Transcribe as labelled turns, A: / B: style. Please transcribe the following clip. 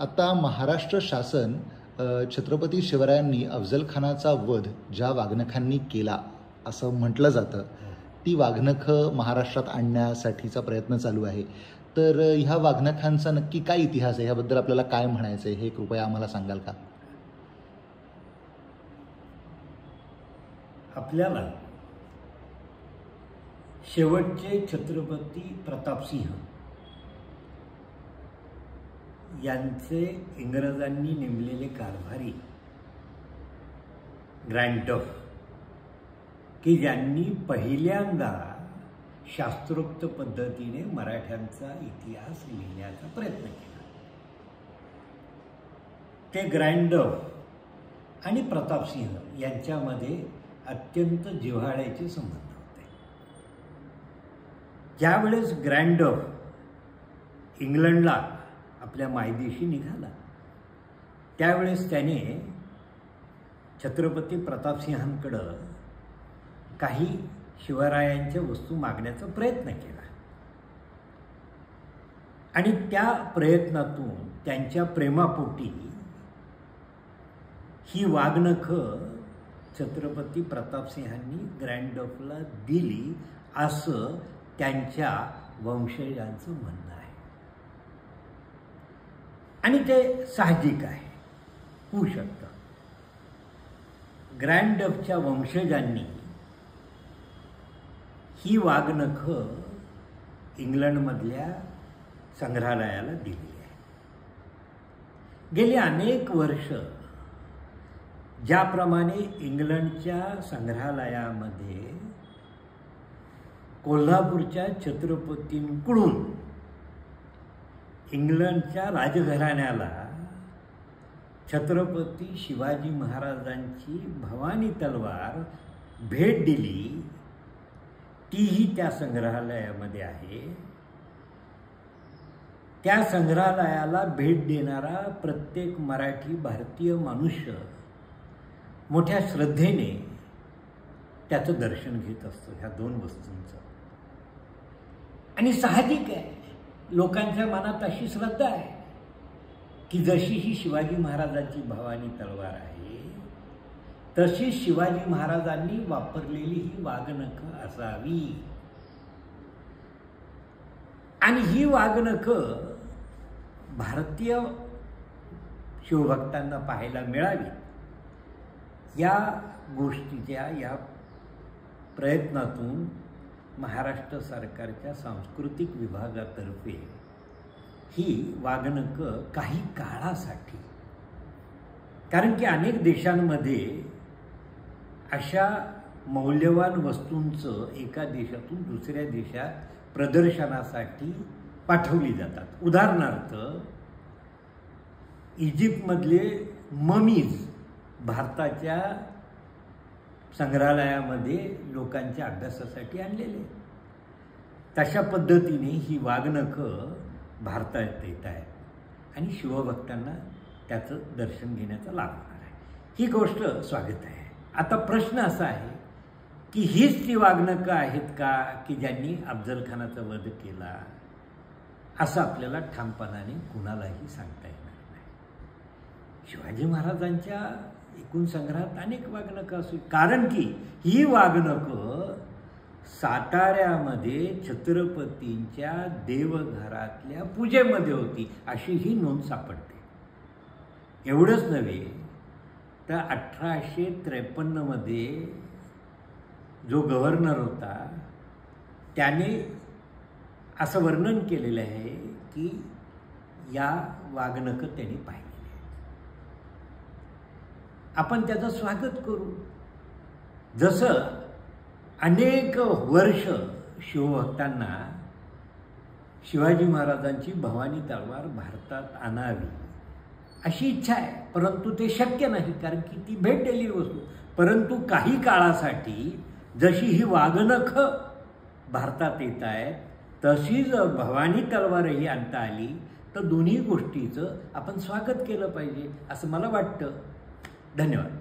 A: आता महाराष्ट्र शासन छत्रपती शिवरायांनी अफजल खानाचा वध ज्या वाघनखांनी केला असं म्हटलं जातं, ती वाघनखं महाराष्ट्रात आणण्यासाठीचा प्रयत्न चालू आहे. तर ह्या वाघनखांचा नक्की काय इतिहास आहे, ह्याबद्दल आपल्याला काय म्हणायचं आहे हे कृपया आम्हाला सांगाल का?
B: आपल्याला शेवटचे छत्रपती प्रतापसिंह यांचे इंग्रजांनी नेमलेले कारभारी ग्रँड डफ, की ज्यांनी पहिल्यांदा शास्त्रोक्त पद्धतीने मराठ्यांचा इतिहास लिहिण्याचा प्रयत्न केला, ते ग्रँड डफ आणि प्रतापसिंह यांच्यामध्ये अत्यंत जिव्हाळ्याचे संबंध होते. ज्यावेळेस ग्रँड डफ इंग्लंडला आपल्या मायदेशी निघाला, त्यावेळेस त्याने छत्रपती प्रतापसिंहांकडं काही शिवरायांच्या वस्तू मागण्याचा प्रयत्न केला आणि त्या प्रयत्नातून त्यांच्या प्रेमापोटी ही वाघनखं छत्रपती प्रतापसिंहांनी ग्रँड डफला दिली असं त्यांच्या वंशजांचं म्हणणं आहे. आणि ते साहजिक आहे, होऊ शकतं. ग्रँड डफच्या वंशजांनी ही वाघनखं इंग्लंडमधल्या संग्रहालयाला दिली आहे. गेली अनेक वर्ष ज्याप्रमाणे इंग्लंडच्या संग्रहालयामध्ये कोल्हापूरच्या छत्रपतींकडून इंग्लंडच्या राजघराण्याला छत्रपती शिवाजी महाराजांची भवानी तलवार भेट दिली, तीही त्या संग्रहालयामध्ये आहे. त्या संग्रहालयाला भेट देणारा प्रत्येक मराठी भारतीय मनुष्य मोठ्या श्रद्धेने त्याचं दर्शन घेत असतो ह्या दोन वस्तूंचं. आणि साहजिक आहे, लोकांच्या मनात अशी श्रद्धा आहे की जशी ही शिवाजी महाराजांची भवानी तलवार आहे, तशी शिवाजी महाराजांनी वापरलेली ही वाघनखं असावी आणि ही वाघनखं भारतीय शिवभक्तांना पाहायला मिळावी, या गोष्टीच्या या प्रयत्नातून महाराष्ट्र सरकारच्या सांस्कृतिक विभागातर्फे ही वाघनखं काही काळासाठी, कारण की अनेक देशांमध्ये अशा मौल्यवान वस्तूंचं एका देशातून दुसऱ्या देशात प्रदर्शनासाठी पाठवली जातात. उदाहरणार्थ, इजिप्तमधले ममीज भारताच्या संग्रहालयामध्ये लोकांच्या अभ्यासासाठी आणलेले. तशा पद्धतीने ही वाघनखं भारतात येत आहेत आणि शिवभक्तांना त्याचं दर्शन घेण्याचा लाभ होणार आहे. ही गोष्ट स्वागत आहे. आता प्रश्न असा आहे की हीच ती वाघनखं आहेत का की ज्यांनी अफजल खानाचा वध केला, असं आपल्याला ठामपणाने कुणालाही सांगता येणार नाही. शिवाजी महाराजांच्या एकूण संग्रहात अनेक वाघनखं असू, कारण की ही वाघनखं साताऱ्यामध्ये छत्रपतींच्या देवघरातल्या पूजेमध्ये होती अशी ही नोंद सापडते. एवढंच नव्हे तर 1853 मध्ये जो गव्हर्नर होता त्याने असं वर्णन केलेलं आहे की या वाघनखं त्यांनी पाहिलेली आहे. आपण त्याचं स्वागत करू. जसं अनेक वर्ष शिवभक्तांना शिवाजी महाराजांची भवानी तलवार भारतात आणावी अशी इच्छा आहे, परंतु ते शक्य नाही कारण की ती भेट दिलेली वस्तू. परंतु काही काळासाठी जशी ही वाघनखं भारतात येत आहेत, तशी जर भवानी तलवारही आणता आली तर दोन्ही गोष्टीचं आपण स्वागत केलं पाहिजे असं मला वाटतं. धन्यवाद.